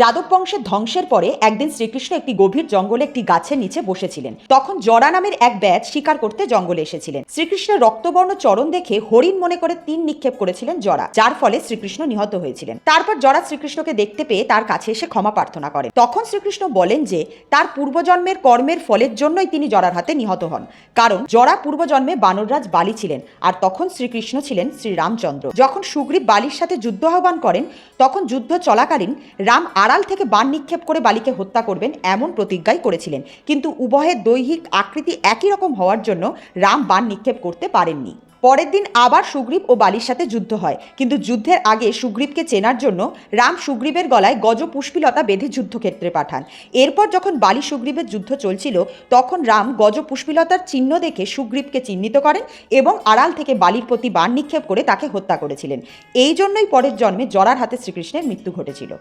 যাদব বংশের ধ্বংসের পরে একদিন শ্রীকৃষ্ণ একটি গভীর জঙ্গলে একটি গাছের নিচে বসেছিলেন। তখন জরা নামের এক ব্যাধ শিকার করতে জঙ্গলে এসেছিলেন। শ্রীকৃষ্ণের রক্তবর্ণ চরণ দেখে হরিণ মনে করে তীর নিক্ষেপ করেছিলেন জরা, যার ফলে শ্রীকৃষ্ণ নিহত হয়েছিলেন। তারপর জরা শ্রীকৃষ্ণকে দেখতে পেয়ে তার কাছে এসে ক্ষমা প্রার্থনা করেন। তখন শ্রীকৃষ্ণ বলেন যে তার পূর্বজন্মের কর্মের ফলের জন্যই তিনি জরার হাতে নিহত হন, কারণ জরা পূর্বজন্মে বানররাজ বালি ছিলেন আর তখন শ্রীকৃষ্ণ ছিলেন শ্রীরামচন্দ্র। যখন সুগ্রীব বালির সাথে যুদ্ধ আহ্বান করেন তখন যুদ্ধ চলাকালীন রাম আড়াল থেকে বাণ নিক্ষেপ করে বালিকে হত্যা করবেন এমন প্রতিজ্ঞাই করেছিলেন, কিন্তু উভয়ের দৈহিক আকৃতি একই রকম হওয়ার জন্য রাম বাণ নিক্ষেপ করতে পারেননি। পরের দিন আবার সুগ্রীব ও বালির সাথে যুদ্ধ হয়, কিন্তু যুদ্ধের আগে সুগ্রীবকে চেনার জন্য রাম সুগ্রীবের গলায় গজ পুষ্পিলতা বেঁধে যুদ্ধক্ষেত্রে পাঠান। এরপর যখন বালি সুগ্রীবের যুদ্ধ চলছিল তখন রাম গজ পুষ্পিলতার চিহ্ন দেখে সুগ্রীবকে চিহ্নিত করেন এবং আড়াল থেকে বালির প্রতি বাণ নিক্ষেপ করে তাকে হত্যা করেছিলেন। এই জন্যই পরের জন্মে জরার হাতে শ্রীকৃষ্ণের মৃত্যু ঘটেছিল।